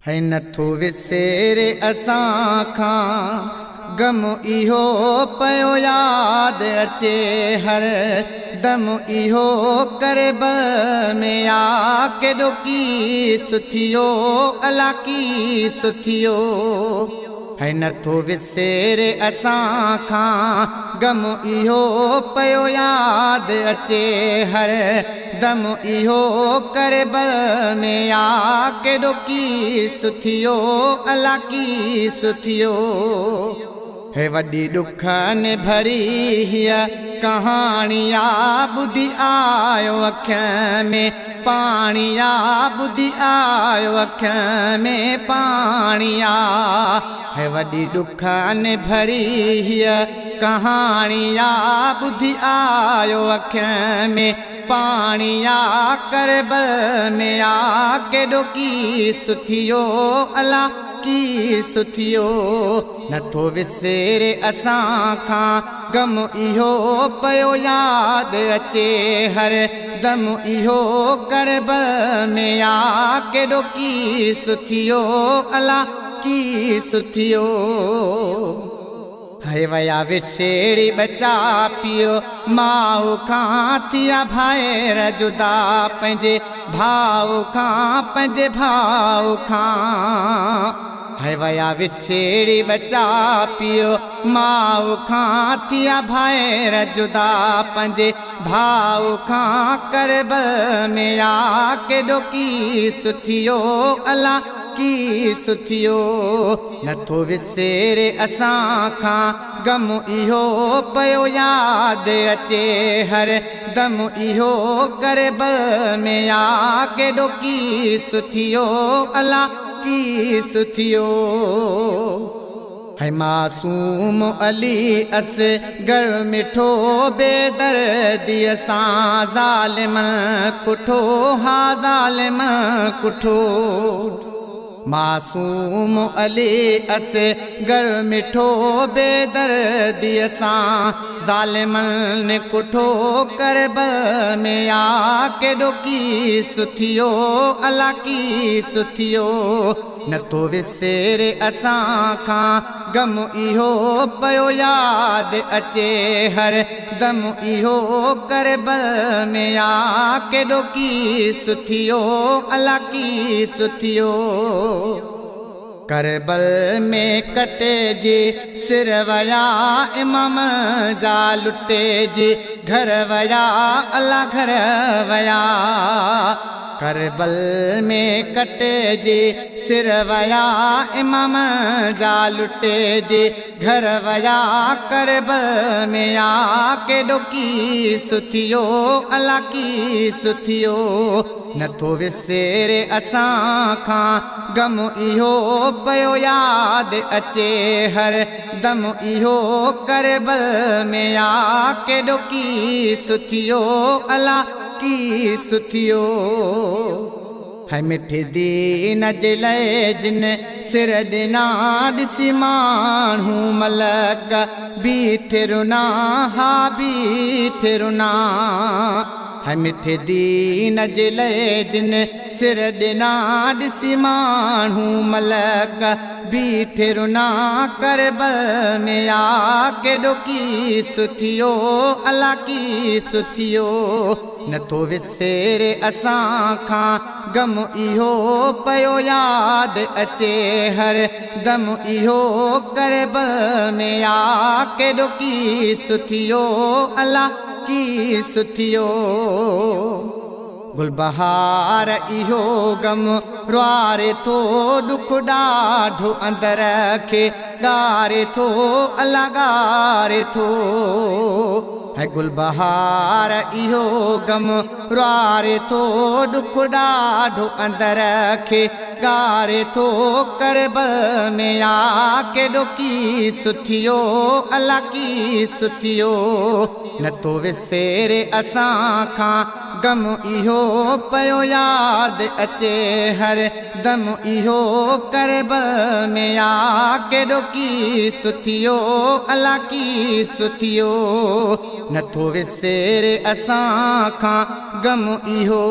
है नथो विसेरे असां खां गम इहो पयो याद अचे हर दम इहो करबल में आ केॾो कीस थियो अला कीस थियो है नथो विसेरे असां खां गम इहो पयो याद अचे हर दम इहो करबल में आ केॾो कीस थियो अला कीस थियो हे वॾी ॾुखनि भरी हीअ कहाणिया ॿुधी आयो अखियुनि में पाणिया ॿुधी आयो अखियुनि में पाणिया है वॾी ॾुखनि भरी हीअ कहाणिया ॿुधी आयो अखियुनि में पाणिया करबल में आ केॾो कीस थियो अला कीस थियो नथो विसेरे असां खां गम इहो पयो याद अचे हर दम इहो करबल में आ केॾो कीस थियो अला कीस थियो है वया विछेड़ी बचा पियो माउ खां थिया भाइर जुदा पंहिंजे भाउ खां पंहिंजे भाउ खां है वया विछेड़ी बचा पियो माउ खां थिया भाइर जुदा पंहिंजे भाउ खां करबल में आ केॾो कीस थियो अला कीस थियो नथो विसेरे असां खां गम इहो पयो याद अचे हर दम इहो करबल में आ केॾो कीस थियो अला कीस थियो है मासूम अली असगर मिठो बेदर्दीअ सां ज़ालिम कुठो हा ज़ालिम कुठो मासूम अली असगर मिठो बेदर्दीअ सां ज़ालिमनि कुठो करबल में आ केॾो कीस थियो अला कीस थियो नथो विसेरे असां खां गम इहो पयो याद अचे हर दम इहो करबल में आ केॾो कीस थियो अला कीस थियो करबल में कटे जी सिर वया इमाम जा लुटे जी घर वया अला घर वया करबल में कटे जी सिर वया इमाम जा लुटे जी घर वया करबल में आ केॾो कीस थियो अला कीस थियो नथो विसेरे असां खां गम इहो पयो याद अचे हर दम इहो करबल में आ केॾो कीस थियो अला कीस थियो है मिठे दीन जे लाइ जिन सिर ॾिना ॾिसी माण्हू मलक बीठे रुना हा बीठे रुना है मिठे दीन जे लाइ जिन सिर ॾिना ॾिसी माण्हू मलक बीठे रुना करबल में आ केॾो कीस थियो अला कीस थियो नथो विसेरे असां खां गम इहो पयो याद अचे हर दम इहो करबल में आ केॾो कीस थियो अला कीस थियो गुलबहार इहो गम रुआरे थो ॾुख ॾाढो अंदर खे ॻारे थो अला ॻारे थो है गुलबहार इहो गम रुआरे थो ॾुख ॾाढो अंदर खे ॻारे थो करबल में आ केॾो कीस थियो अला कीस थियो नथो विसेरे असां खां गम इहो पयो याद अचे हर दम इहो करबल में आ केॾो कीस थियो अला कीस थियो नथो विसेरे असां खां गम इहो